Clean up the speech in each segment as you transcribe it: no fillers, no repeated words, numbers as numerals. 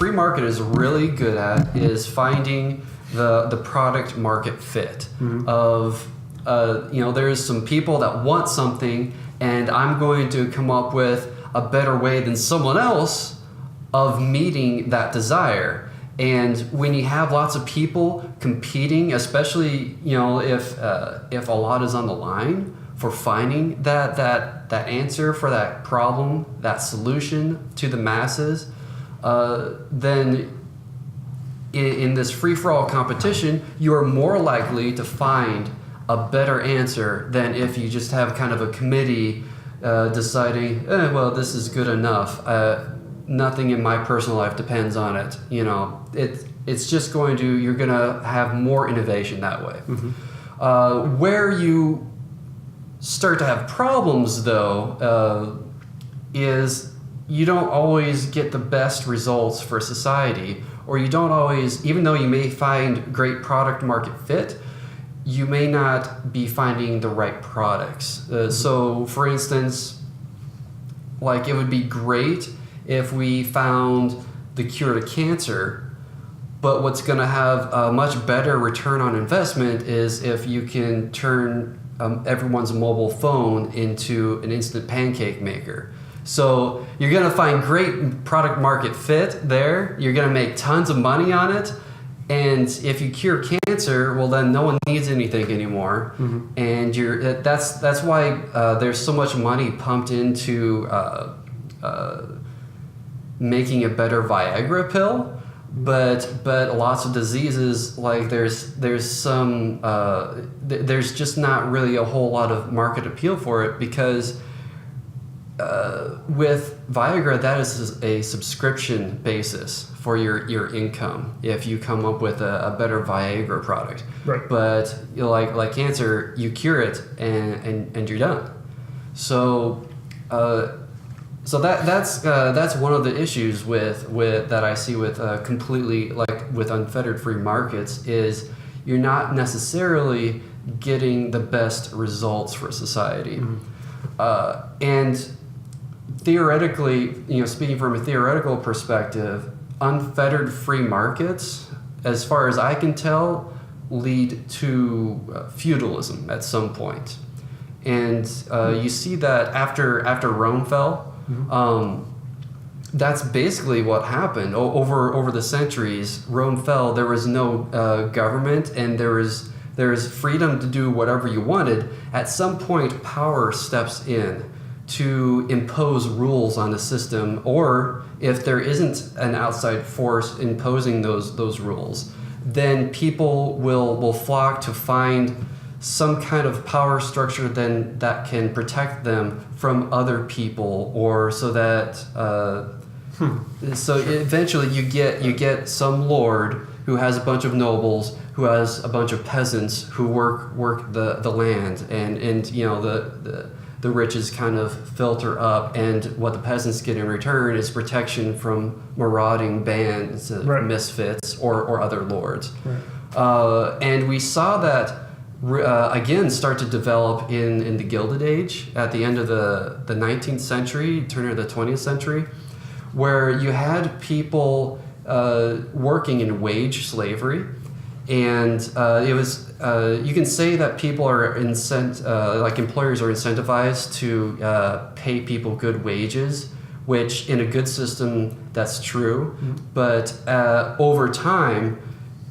free market is really good at is finding the product market fit of, there's some people that want something, and I'm going to come up with a better way than someone else of meeting that desire. And when you have lots of people competing, especially if a lot is on the line for finding that answer for that problem, that solution to the masses, then in this free-for-all competition, you are more likely to find a better answer than if you just have kind of a committee deciding, well, this is good enough. Nothing in my personal life depends on it. It's just you're going to have more innovation that way. Where you start to have problems, though, is you don't always get the best results for society, or you don't always, even though you may find great product market fit, you may not be finding the right products. So, for instance, like it would be great if we found the cure to cancer, but what's going to have a much better return on investment is if you can turn everyone's mobile phone into an instant pancake maker. So you're going to find great product market fit there. You're going to make tons of money on it. And if you cure cancer, well, then no one needs anything anymore. And that's why there's so much money pumped into making a better Viagra pill. But lots of diseases, like there's just not really a whole lot of market appeal for it, because with Viagra, that is a subscription basis for your income if you come up with a better Viagra product. Right. But like cancer, you cure it and you're done. So that's one of the issues with that I see with completely, like with unfettered free markets, is you're not necessarily getting the best results for society. And theoretically, speaking from a theoretical perspective, unfettered free markets, as far as I can tell, lead to feudalism at some point. And you see that after Rome fell, that's basically what happened. Over the centuries, Rome fell. There was no government, and there was freedom to do whatever you wanted. At some point, power steps in to impose rules on the system, or if there isn't an outside force imposing those rules, then people will flock to find some kind of power structure then that can protect them from other people, or so that so eventually you get some lord who has a bunch of nobles, who has a bunch of peasants who work the land, and the riches kind of filter up, and what the peasants get in return is protection from marauding bands of misfits or other lords. And we saw that again start to develop in the Gilded Age at the end of the 19th century, turn of the 20th century, where you had people working in wage slavery. And it was you can say that people are employers are incentivized to pay people good wages, which in a good system that's true. But over time,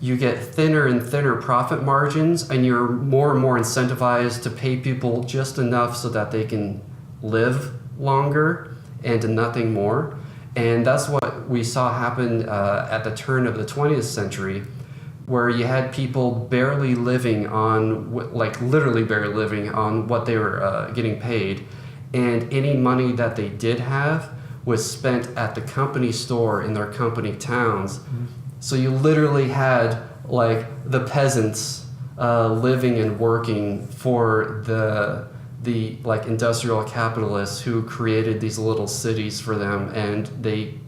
you get thinner and thinner profit margins, and you're more and more incentivized to pay people just enough so that they can live longer and nothing more. And that's what we saw happen at the turn of the 20th century, where you had people barely living on, literally barely living on what they were getting paid. And any money that they did have was spent at the company store in their company towns. So you literally had the peasants living and working for the industrial capitalists who created these little cities for them, and they,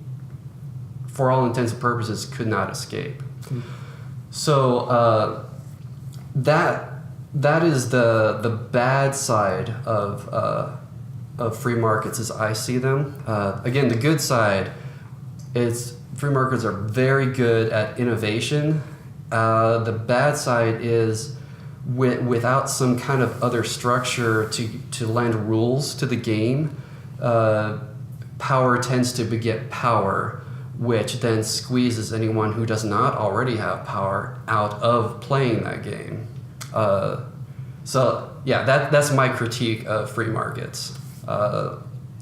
for all intents and purposes, could not escape. So that is the bad side of free markets as I see them. Again, the good side is free markets are very good at innovation. The bad side is without some kind of other structure to lend rules to the game, power tends to beget power, which then squeezes anyone who does not already have power out of playing that game. So yeah, that's my critique of free markets.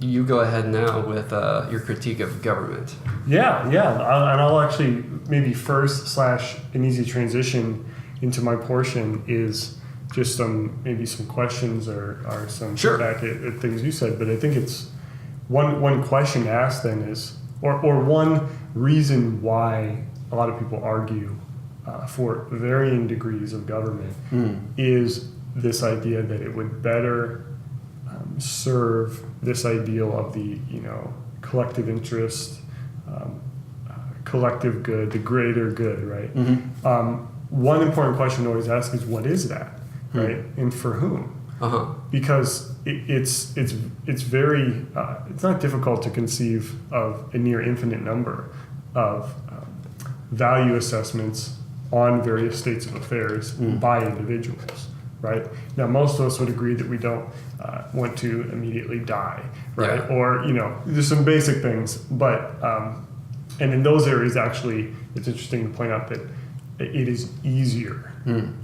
You go ahead now with your critique of government. Yeah, and I'll actually maybe first / an easy transition into my portion is just some questions or some feedback at things you said. But I think it's one question to ask then is, or one reason why a lot of people argue for varying degrees of government is this idea that it would better serve this ideal of the collective interest, collective good, the greater good, right? One important question to always ask is, what is that, right? And for whom? Because it's very it's not difficult to conceive of a near infinite number of value assessments on various states of affairs by individuals, right? Now, most of us would agree that we don't want to immediately die, right? Yeah. Or there's some basic things, but and in those areas, actually, it's interesting to point out that it is easier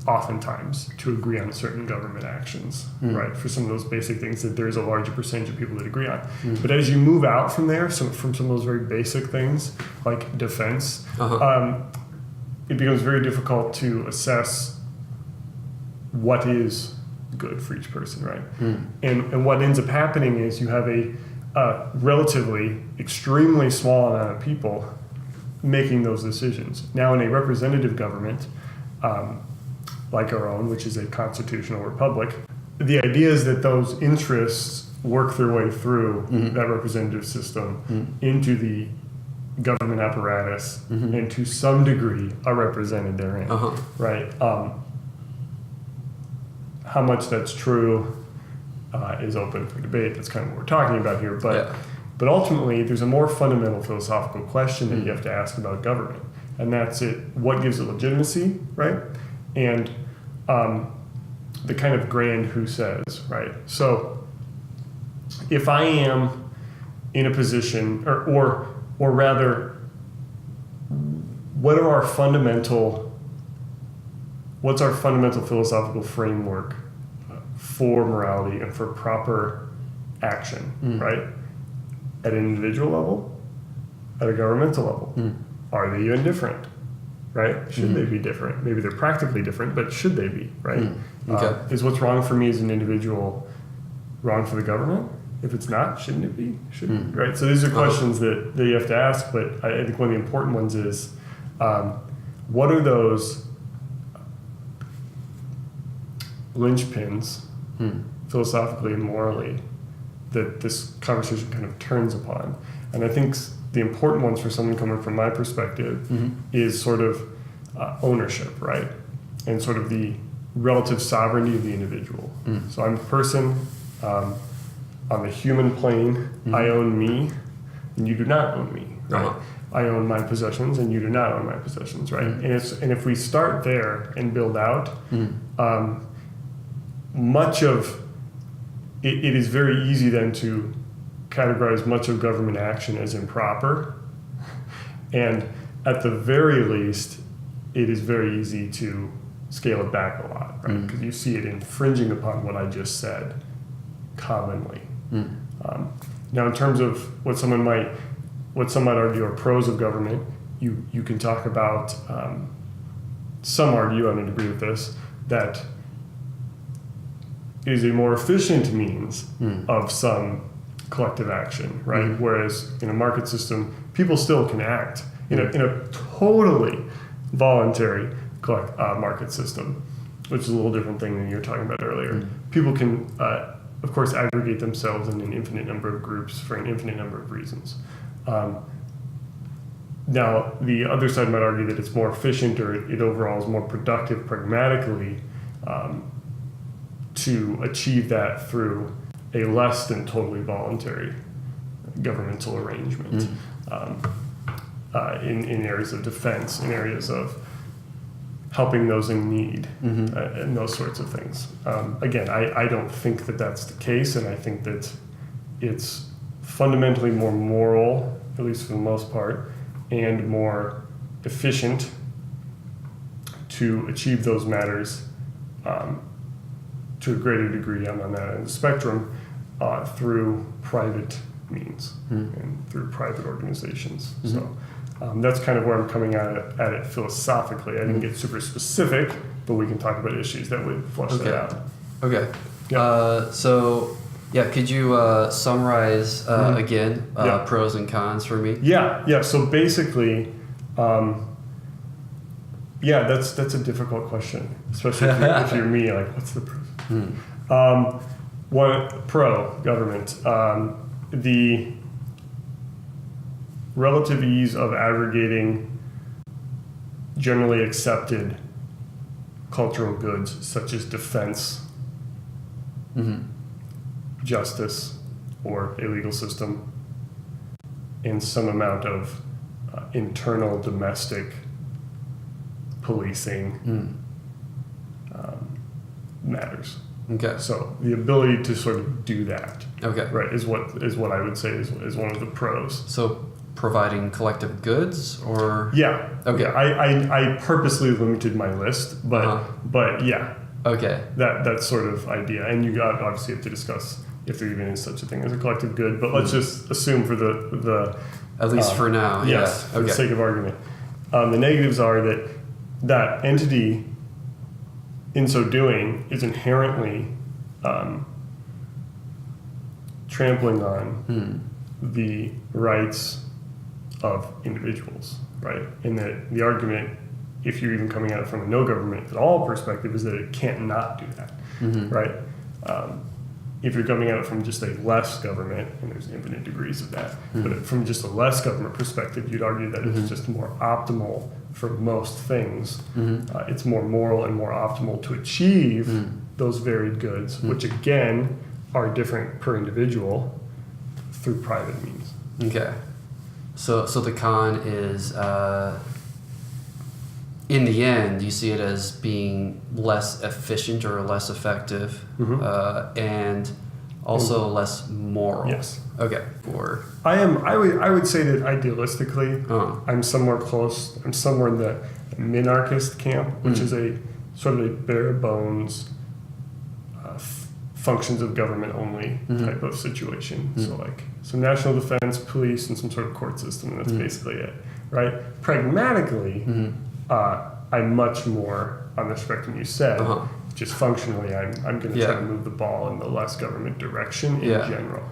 oftentimes to agree on certain government actions, right? For some of those basic things that there's a larger percentage of people that agree on. But as you move out from there, from some of those very basic things like defense, it becomes very difficult to assess what is good for each person, right? And what ends up happening is you have a relatively extremely small amount of people making those decisions. Now, in a representative government, like our own, which is a constitutional republic, the idea is that those interests work their way through that representative system into the government apparatus, and to some degree are represented therein, right? How much that's true is open for debate. That's kind of what we're talking about here, but ultimately, there's a more fundamental philosophical question that you have to ask about government, and that's what gives it legitimacy, right? And the kind of grand who says, right? So if I am in a position, or rather, what's our fundamental philosophical framework for morality and for proper action, right? At an individual level, at a governmental level. Are they even different, right? Should they be different? Maybe they're practically different, but should they be, right? Okay. Is what's wrong for me as an individual wrong for the government? If it's not, shouldn't it be? Shouldn't, right? So these are questions that you have to ask, but I think one of the important ones is, what are those linchpins, philosophically and morally, that this conversation kind of turns upon? And I think the important ones for someone coming from my perspective is sort of ownership, right? And sort of the relative sovereignty of the individual. So I'm a person, on the human plane, I own me, and you do not own me, right? I own my possessions, and you do not own my possessions, right? And if we start there and build out, much of it is very easy then to categorize much of government action as improper. And at the very least, it is very easy to scale it back a lot, right? Because you see it infringing upon what I just said commonly. Now, in terms of what some might argue are pros of government, you can talk about, some argue, I don't agree with this, that it is a more efficient means of some collective action, right? Whereas in a market system, people still can act in a totally voluntary market system, which is a little different thing than you were talking about earlier. People can, of course, aggregate themselves in an infinite number of groups for an infinite number of reasons. Now, the other side might argue that it's more efficient, or it overall is more productive pragmatically to achieve that through a less than totally voluntary governmental arrangement. in areas of defense, in areas of helping those in need, and those sorts of things. Again, I don't think that that's the case, and I think that it's fundamentally more moral, at least for the most part, and more efficient to achieve those matters to a greater degree. I'm on that end of the spectrum through private means and through private organizations. So that's kind of where I'm coming at it philosophically. I didn't get super specific, but we can talk about issues that would flush that out. Okay. Yeah. Could you summarize again pros and cons for me? Yeah. So basically, that's a difficult question, especially if you're me. Like, what's the pros? One pro government, the relative ease of aggregating generally accepted cultural goods such as defense, justice, or a legal system, and some amount of internal domestic policing matters. Okay. So the ability to sort of do that, Okay. is what I would say is one of the pros. So providing collective goods, or Yeah. Okay. I purposely limited my list, but yeah, okay. that sort of idea, and you obviously have to discuss if there even is such a thing as a collective good. But let's just assume for the At least for now. yes, Yeah. for the sake of argument, the negatives are that entity, in so doing, is inherently trampling on the rights of individuals, right? And that the argument, if you're even coming at it from a no government at all perspective, is that it can't not do that, right? If you're coming at it from just a less government, and there's infinite degrees of that, but from just a less government perspective, you'd argue that it's just more optimal for most things. It's more moral and more optimal to achieve those varied goods, which again are different per individual through private means. Okay. So the con is, in the end, you see it as being less efficient or less effective, and also less moral. Yes. Okay. I would say that idealistically, I'm somewhere close. I'm somewhere in the minarchist camp, which is a sort of a bare bones functions of government only type of situation. So like some national defense, police, and some sort of court system, and that's basically it, right? Pragmatically, I'm much more on the spectrum you said. Just functionally, I'm going to try to move the ball in the less government direction in general.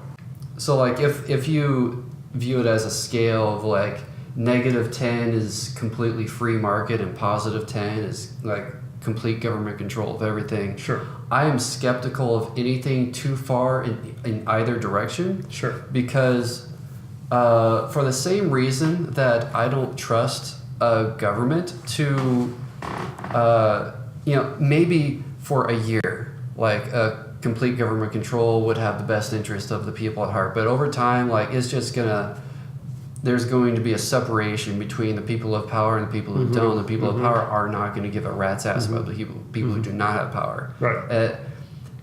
So like if you view it as a scale of like -10 is completely free market and +10 is like complete government control of everything. Sure. I am skeptical of anything too far in either direction. Sure. Because for the same reason that I don't trust a government to, maybe for a year, like a complete government control would have the best interest of the people at heart. But over time, like there's going to be a separation between the people of power and the people who don't. The people of power are not going to give a rat's ass about the people who do not have power. Right.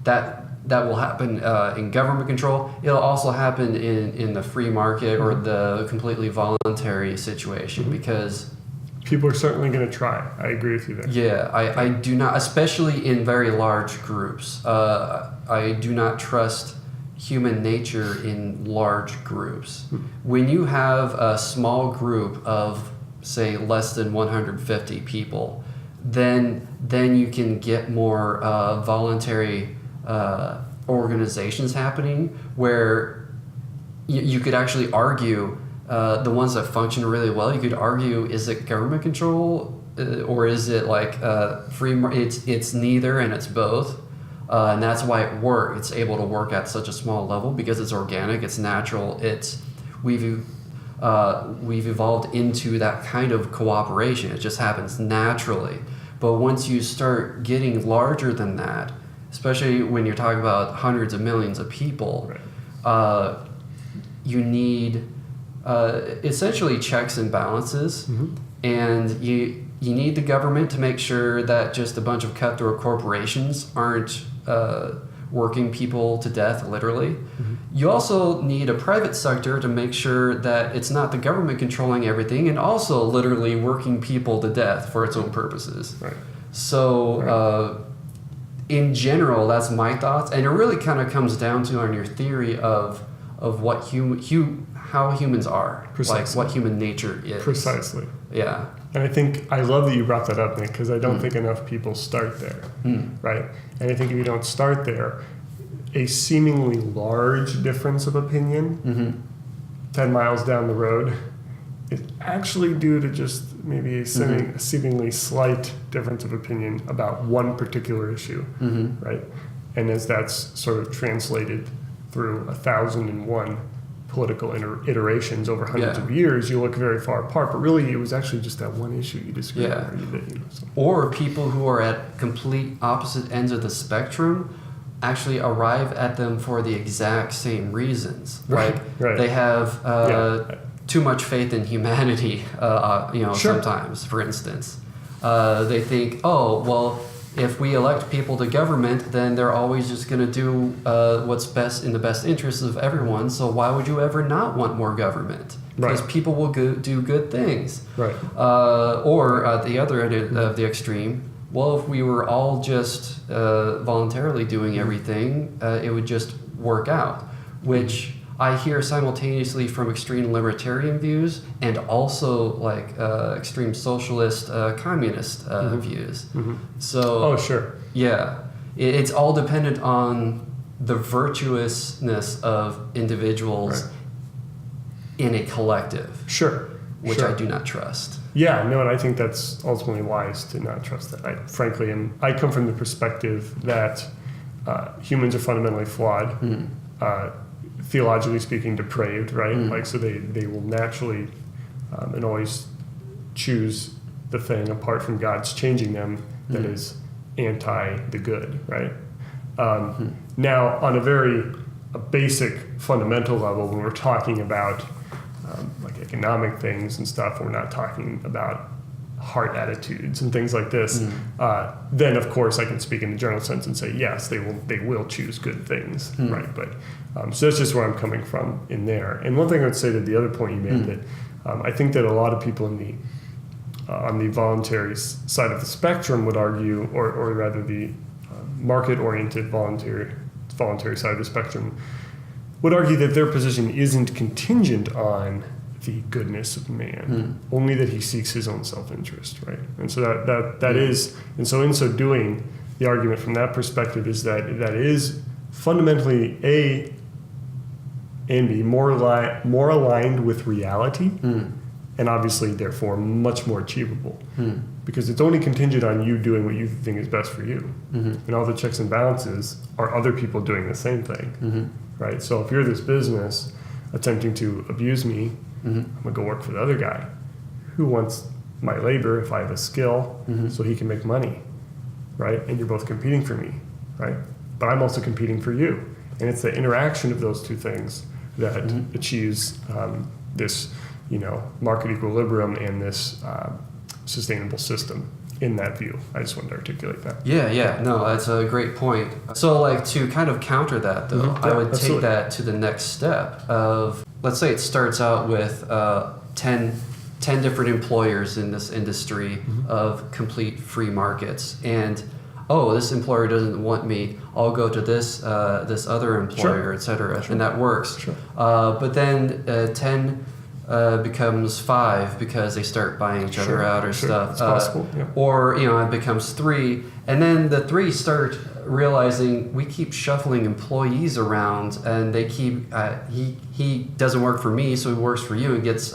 That will happen in government control. It'll also happen in the free market or the completely voluntary situation because people are certainly going to try. I agree with you there. Yeah, I do not, especially in very large groups. I do not trust human nature in large groups. When you have a small group of, say, less than 150 people, then you can get more voluntary organizations happening where you could actually argue the ones that function really well. You could argue, is it government control or is it like free? It's neither and it's both. And that's why it's able to work at such a small level because it's organic, it's natural, we've evolved into that kind of cooperation. It just happens naturally. But once you start getting larger than that, especially when you're talking about hundreds of millions of people, you need essentially checks and balances, Mm-hmm. and you need the government to make sure that just a bunch of cutthroat corporations aren't working people to death, literally. Mm-hmm. You also need a private sector to make sure that it's not the government controlling everything and also literally working people to death for its own purposes. Right. So, in general, that's my thoughts, and it really kind of comes down to on your theory of what how humans are, Precisely. like what human nature is. Precisely. Yeah. And I love that you brought that up, Nick, because I don't think enough people start there, right? And I think if you don't start there, a seemingly large difference of opinion 10 miles down the road is actually due to just maybe a seemingly slight difference of opinion about one particular issue, right? And as that's sort of translated through 1,001 political iterations over hundreds of years, you look very far apart. But really, it was actually just that one issue you disagreed on. Or people who are at complete opposite ends of the spectrum actually arrive at them for the exact same reasons. Like they have too much faith in humanity. Sometimes, for instance, they think, oh well, if we elect people to government, then they're always just going to do what's best in the best interests of everyone. So why would you ever not want more government? Because people will do good things. Right. Or at the other end of the extreme, well, if we were all just voluntarily doing everything, it would just work out, which I hear simultaneously from extreme libertarian views and also like extreme socialist, communist views. So, yeah, it's all dependent on the virtuousness of individuals in a collective. Which I do not trust. Yeah, no, and I think that's ultimately wise to not trust that. I come from the perspective that humans are fundamentally flawed. Theologically speaking, depraved, right? Like, so they will naturally and always choose the thing apart from God's changing them that is anti the good, right? Now, on a basic fundamental level, when we're talking about like economic things and stuff, we're not talking about heart attitudes and things like this, then of course I can speak in the general sense and say yes, they will choose good things, right? But so that's just where I'm coming from in there. And one thing I would say to the other point you made, that I think that a lot of people on the voluntary side of the spectrum would argue, or rather the market-oriented voluntary side of the spectrum would argue that their position isn't contingent on the goodness of man, only that he seeks his own self-interest, right? And so that is, and so in so doing, the argument from that perspective is that is fundamentally A and B more aligned with reality, and obviously therefore much more achievable, because it's only contingent on you doing what you think is best for you, and all the checks and balances are other people doing the same thing, right? So if you're this business attempting to abuse me, I'm gonna go work for the other guy who wants my labor if I have a skill, so he can make money, right? And you're both competing for me, right? But I'm also competing for you, and it's the interaction of those two things that achieves this, market equilibrium and this sustainable system. In that view, I just wanted to articulate that. Yeah, no, that's a great point. So, like, to kind of counter that, though, I would take that to the next step of, let's say it starts out with 10 different employers in this industry of complete free markets, and this employer doesn't want me, I'll go to this other employer, et cetera, and that works. But then 10 becomes 5 because they start buying each other out or stuff. It's possible. Or it becomes 3, and then the 3 start realizing we keep shuffling employees around, and they keep he doesn't work for me, so he works for you and gets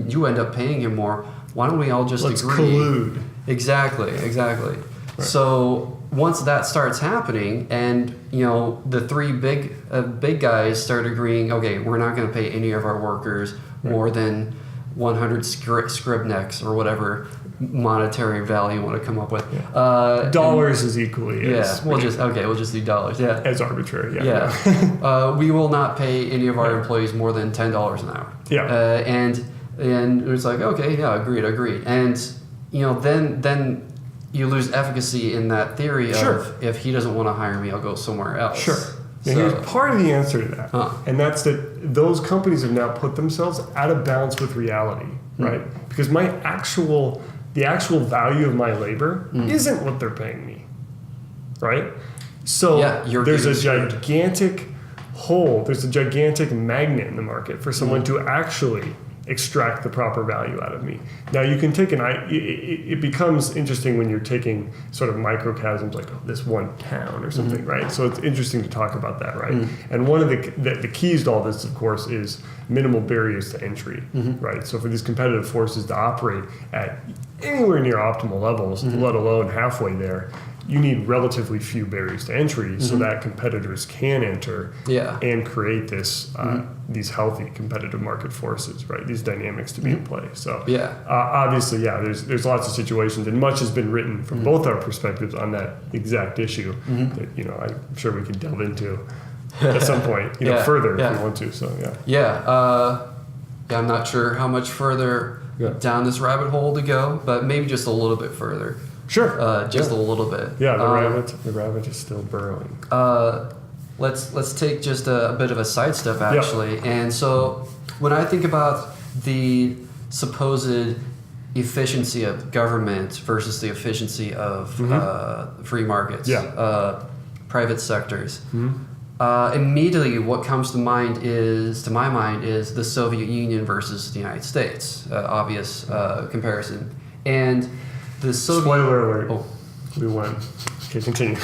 you end up paying him more. Why don't we all just Let's agree? collude. Exactly. Right. So once that starts happening, and the 3 big guys start agreeing, okay, we're not going to pay any of our workers more than 100 scribnecks or whatever monetary value you want to come up with. Dollars is equally as we'll just do dollars. Yeah, as arbitrary. We will not pay any of our employees more than $10 an hour. And it was like, okay, yeah, agreed. And then you lose efficacy in that theory of if he doesn't want to hire me, I'll go somewhere else. Sure. Now, here's part of the answer to that, and that's that those companies have now put themselves out of balance with reality, right? Because the actual value of my labor isn't what they're paying me, right? So there's a gigantic hole, there's a gigantic magnet in the market for someone to actually extract the proper value out of me. Now you can take it becomes interesting when you're taking sort of microcosms like this one town or something, right? So it's interesting to talk about that, right? And one of the keys to all this, of course, is minimal barriers to entry, right? So for these competitive forces to operate at anywhere near optimal levels, let alone halfway there, you need relatively few barriers to entry so that competitors can enter and create this these healthy competitive market forces, right? These dynamics to be in play. So obviously, there's lots of situations, and much has been written from both our perspectives on that exact issue that I'm sure we can delve into at some point, further if we want to. So I'm not sure how much further down this rabbit hole to go, but maybe just a little bit further. Sure. Just a little bit. Yeah, the rabbit is still burrowing. Let's take just a bit of a sidestep, actually. And so when I think about the supposed efficiency of government versus the efficiency of free markets, private sectors, immediately what comes to my mind is the Soviet Union versus the United States. Obvious comparison. And the Soviet... Spoiler alert. Oh. We won. Okay, continue.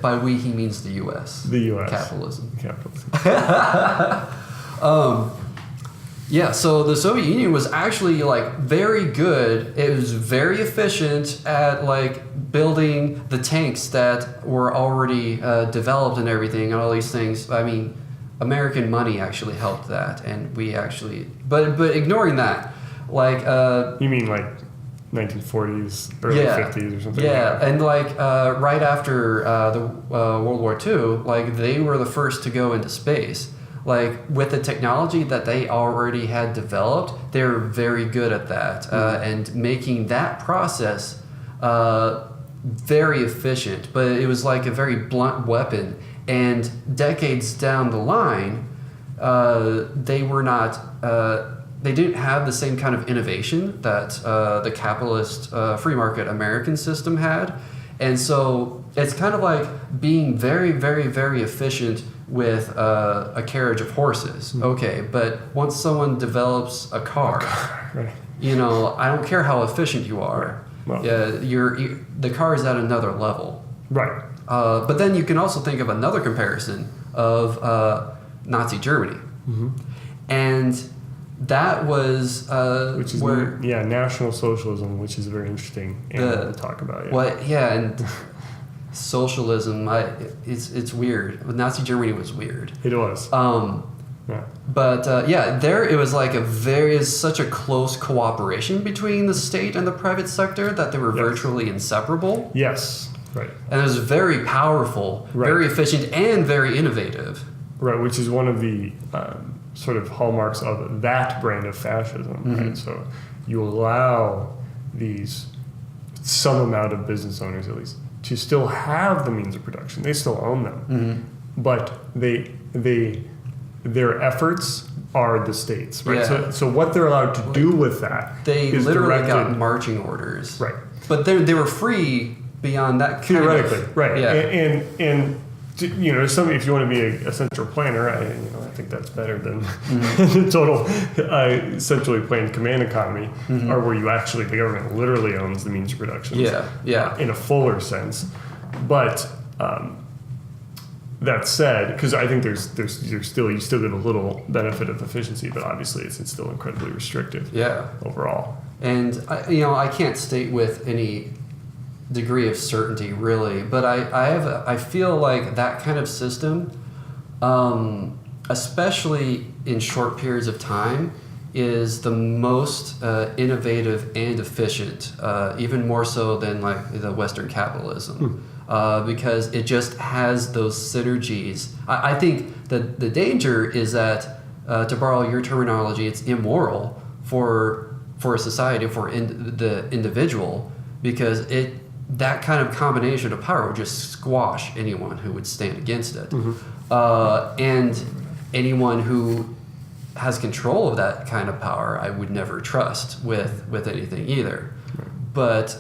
By we, he means the U.S. The U.S. Capitalism. So the Soviet Union was actually very good. It was very efficient at building the tanks that were already developed and everything and all these things. I mean, American money actually helped that, and we actually... But ignoring that, You mean 1940s, early 50s or something. And right after the World War II, they were the first to go into space. With the technology that they already had developed, they were very good at that and making that process very efficient. But it was a very blunt weapon. And decades down the line, they were not... they didn't have the same kind of innovation that the capitalist free market American system had. And so it's kind of like being very, very, very efficient with a carriage of horses. Okay, but once someone develops a car, I don't care how efficient you are. The car is at another level. Right. But then you can also think of another comparison of Nazi Germany. And... that was which is National Socialism, which is very interesting to talk about. And socialism, it's weird. Nazi Germany was weird. It was. But there it was such a close cooperation between the state and the private sector that they were virtually inseparable. Yes, right. And it was very powerful, very efficient, and very innovative. Right, which is one of the sort of hallmarks of that brand of fascism, right? So you allow some amount of business owners, at least, to still have the means of production. They still own them, but their efforts are the states, right? So what they're allowed to do with that, they literally got marching orders, right? But they were free beyond that. Theoretically, right? Yeah. And if you want to be a central planner, I think that's better than the total centrally planned command economy, or where the government literally owns the means of production. In a fuller sense, but that said, because I think you still get a little benefit of efficiency, but obviously it's still incredibly restrictive. Overall. And I can't state with any degree of certainty really, but I feel like that kind of system, especially in short periods of time, is the most innovative and efficient, even more so than like the Western capitalism, because it just has those synergies. I think that the danger is that, to borrow your terminology, it's immoral for a society, for the individual, because that kind of combination of power would just squash anyone who would stand against it, and anyone who has control of that kind of power, I would never trust with anything either. But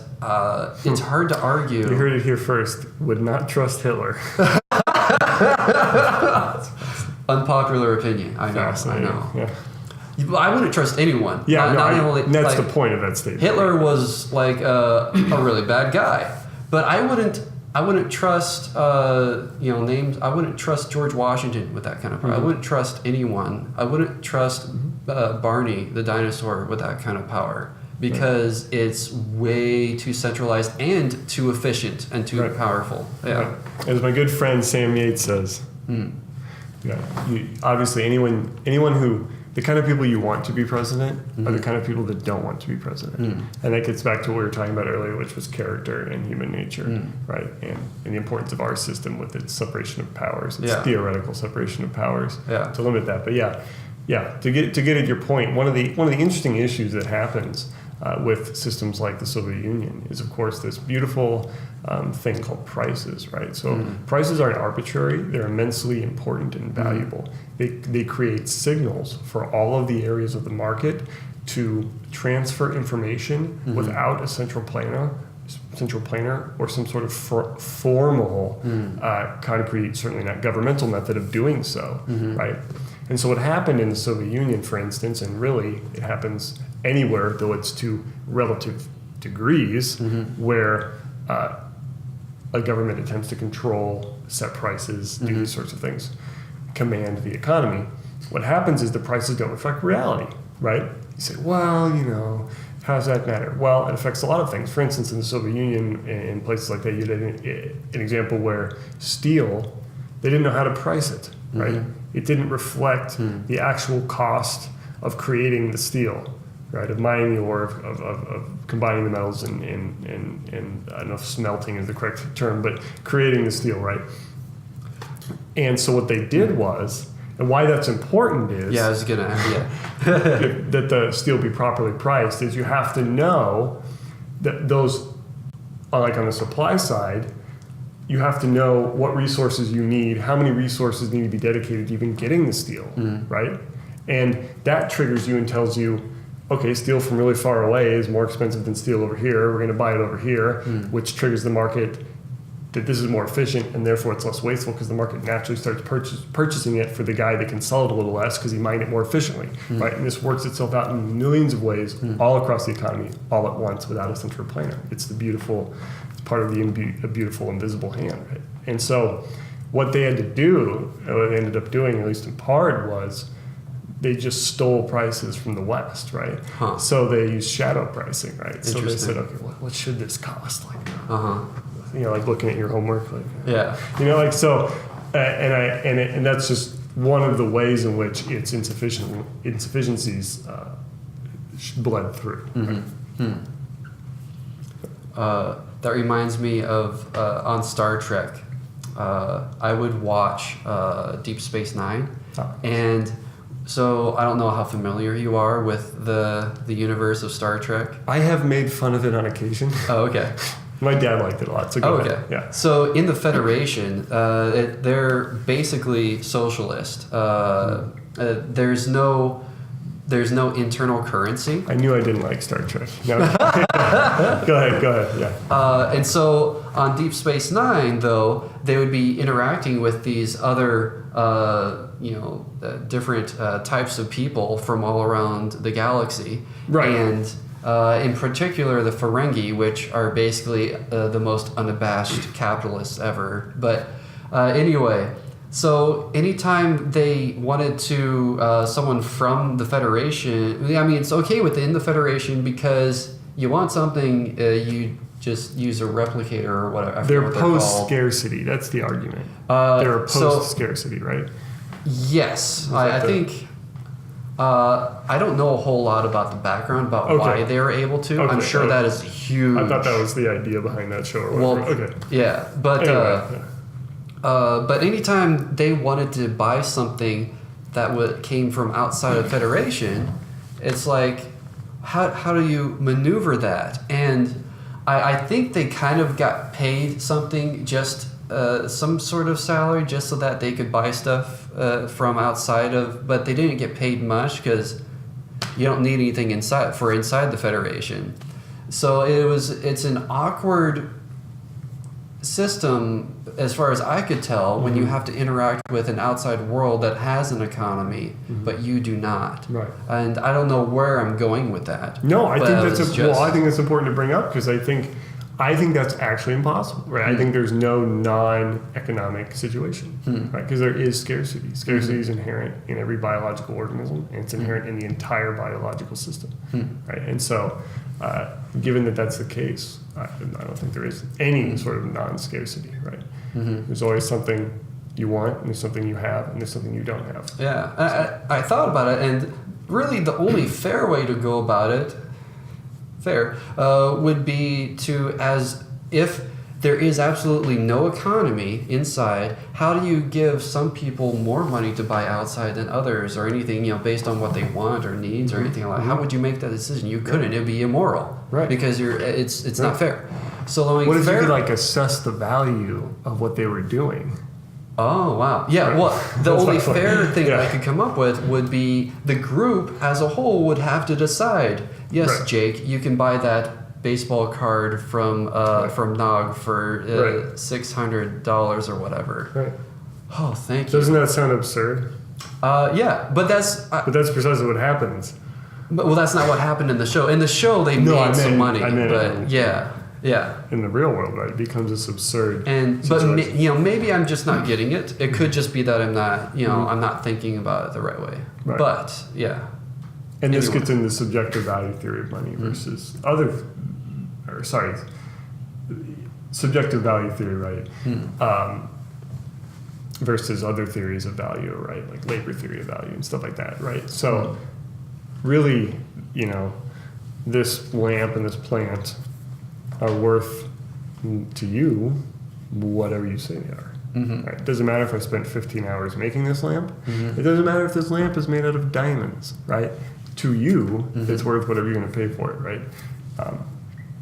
it's hard to argue. You heard it here first. Would not trust Hitler. Unpopular opinion. I know. Yeah. I wouldn't trust anyone. Yeah, that's like, the point of that statement. Hitler was like a really bad guy, but I wouldn't trust names. I wouldn't trust George Washington with that kind of power. I wouldn't trust anyone. I wouldn't trust Barney the dinosaur with that kind of power, because it's way too centralized and too efficient and too powerful. Yeah. Right. As my good friend Sam Yates says, obviously anyone who, the kind of people you want to be president are the kind of people that don't want to be president. And that gets back to what we were talking about earlier, which was character and human nature, right? And the importance of our system with its separation of powers, its theoretical separation of powers, to limit that. But to get at your point, one of the interesting issues that happens with systems like the Soviet Union is, of course, this beautiful thing called prices, right? So prices aren't arbitrary; they're immensely important and valuable. They create signals for all of the areas of the market to transfer information without a central planner or some sort of formal, concrete, certainly not governmental method of doing so, right? And so what happened in the Soviet Union, for instance, and really it happens anywhere, though it's to relative degrees, where a government attempts to control, set prices, do these sorts of things, command the economy. What happens is the prices don't reflect reality, right? You say, well, how does that matter? Well, it affects a lot of things. For instance, in the Soviet Union, in places like that, you had an example where steel, they didn't know how to price it, right? It didn't reflect the actual cost of creating the steel, right? Of mining the ore, of combining the metals and I don't know if smelting is the correct term, but creating the steel, right? And so what they did was, and why that's important is that the steel be properly priced, is you have to know that those, like on the supply side, you have to know what resources you need, how many resources need to be dedicated to even getting the steel, right? And that triggers you and tells you, okay, steel from really far away is more expensive than steel over here. We're going to buy it over here, which triggers the market that this is more efficient, and therefore it's less wasteful because the market naturally starts purchasing it for the guy that can sell it a little less because he mined it more efficiently, right? And this works itself out in millions of ways all across the economy, all at once, without a central planner. It's part of the beautiful invisible hand, right? And so what they had to do, what they ended up doing, at least in part, was they just stole prices from the West, right? So they used shadow pricing, right? So they said, okay, what should this cost? Like, like looking at your homework, like, so, and that's just one of the ways in which its insufficiencies bled through. Right? That reminds me of on Star Trek. I would watch Deep Space Nine, and so I don't know how familiar you are with the universe of Star Trek. I have made fun of it on occasion. Oh, okay. My dad liked it a lot, so go ahead. Yeah. So in the Federation, they're basically socialist. There's no internal currency. I knew I didn't like Star Trek. No. Go ahead. Yeah. And so on Deep Space Nine, though, they would be interacting with these other, different types of people from all around the galaxy. Right. And in particular, the Ferengi, which are basically the most unabashed capitalists ever. But anyway. So anytime they wanted to, someone from the Federation, it's okay within the Federation because you want something, you just use a replicator or whatever. They're post-scarcity. That's the argument. They're post-scarcity, right? Yes. I think I don't know a whole lot about the background about Okay. why they were able to. Okay. I'm sure that is huge. I thought that was the idea behind that show. Or whatever. Well, Okay. yeah, but Anyway, but anytime they wanted to buy something that came from outside of Federation, it's like, how do you maneuver that? And I think they kind of got paid something, just some sort of salary, just so that they could buy stuff from outside of. But they didn't get paid much because you don't need anything inside the Federation. So it's an awkward system as far as I could tell when you have to interact with an outside world that has an economy, but you do not. Right. And I don't know where I'm going with that. No, I but think it that's was just- I think that's important to bring up because I think that's actually impossible, right? I think there's no non-economic situation, right? Because there is scarcity. Scarcity is inherent in every biological organism, and it's inherent in the entire biological system, right? And so, given that that's the case, I don't think there is any sort of non-scarcity, right? There's always something you want, and there's something you have, and there's something you don't have. Yeah, I thought about it, and really the only fair way to go about it, would be to, as if there is absolutely no economy inside, how do you give some people more money to buy outside than others, or anything, based on what they want or needs or anything like that? How would you make that decision? You couldn't. It would be immoral, Right. Because it's not fair. So What if you could assess the value of what they were doing? Oh, wow. Yeah, Right. well, the That's only my point. fair thing Yeah. I could come up with would be the group as a whole would have to decide, yes, Right. Jake, you can buy that baseball card from Nog for Right. $600 or whatever. Right. Oh, thank you. Doesn't that sound absurd? Yeah, but that's... But that's precisely what happens. well, that's not what happened in the show. In the show, they No, I made some meant- money, I meant- but yeah. In the real world, right? It becomes this absurd. But maybe I'm just not getting it. It could just be that I'm not, I'm not thinking about it the right way. Right. But yeah, And this Anyway. gets into subjective value theory of money versus subjective value theory, right? Versus other theories of value, right? Like labor theory of value and stuff like that, right? So, really, this lamp and this plant are worth to you whatever you say they are. Right? It doesn't matter if I spent 15 hours making this lamp. It doesn't matter if this lamp is made out of diamonds, right? To you, it's worth whatever you're going to pay for it, right?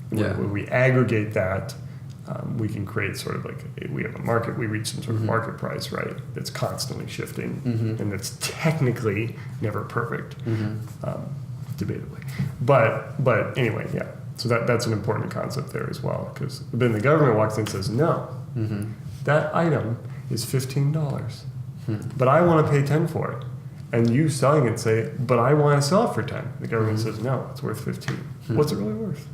When we aggregate that, we can create sort of we have a market, we reach some sort of market price, right? That's constantly shifting and that's technically never perfect, debatably. But anyway, yeah. So that's an important concept there as well, because then the government walks in and says, no, that item is $15, but I want to pay 10 for it. And you selling it say, but I want to sell it for 10. The government says, no, it's worth 15. What's it really worth?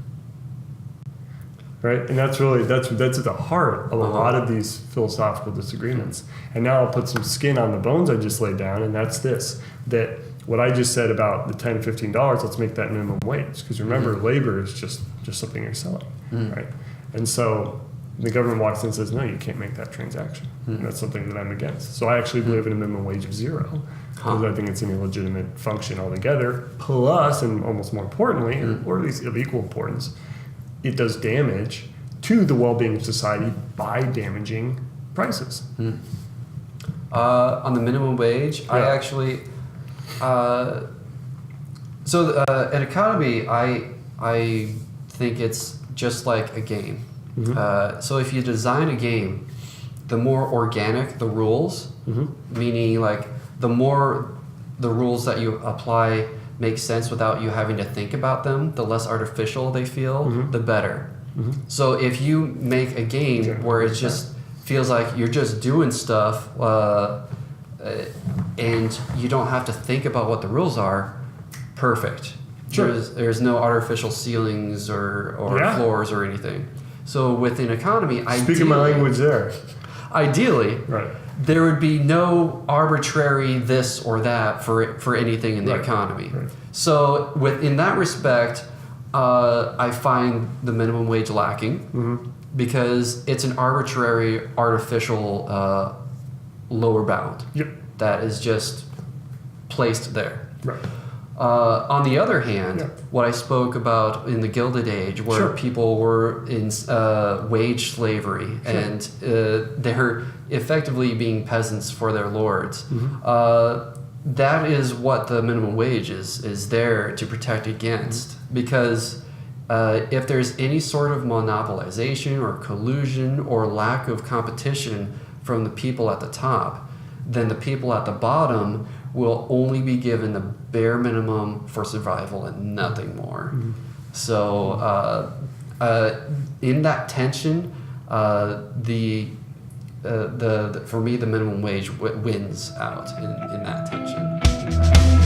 Right? And that's at the heart of a lot of these philosophical disagreements. And now I'll put some skin on the bones I just laid down, and that's this, that what I just said about the $10, $15, let's make that minimum wage. Because remember, labor is just something you're selling, right? And so the government walks in and says, no, you can't make that transaction. And that's something that I'm against. So I actually believe in a minimum wage of zero. Because I think it's an illegitimate function altogether. Plus, and almost more importantly, or at least of equal importance, it does damage to the well-being of society by damaging prices. on the minimum wage, I actually... an economy, I think it's just like a game. So if you design a game, the more organic the rules, meaning like the more the rules that you apply make sense without you having to think about them, the less artificial they feel, the better. So if you make a game where it just feels like you're just doing stuff and you don't have to think about what the rules are, perfect. Sure. There's no artificial ceilings or floors or anything. So with an economy, Speaking my language there. Ideally, Right. there would be no arbitrary this or that for anything in the economy. Right. So in that respect, I find the minimum wage lacking because it's an arbitrary, artificial lower bound Yep. that is just placed there. Right. On the other hand, Yeah. what I spoke about in the Gilded Age, where Sure. people were in wage slavery and they're effectively being peasants for their lords, that is what the minimum wage is there to protect against. Because if there's any sort of monopolization or collusion or lack of competition from the people at the top, then the people at the bottom will only be given the bare minimum for survival and nothing more. So in that tension, the for me the minimum wage wins out in that tension.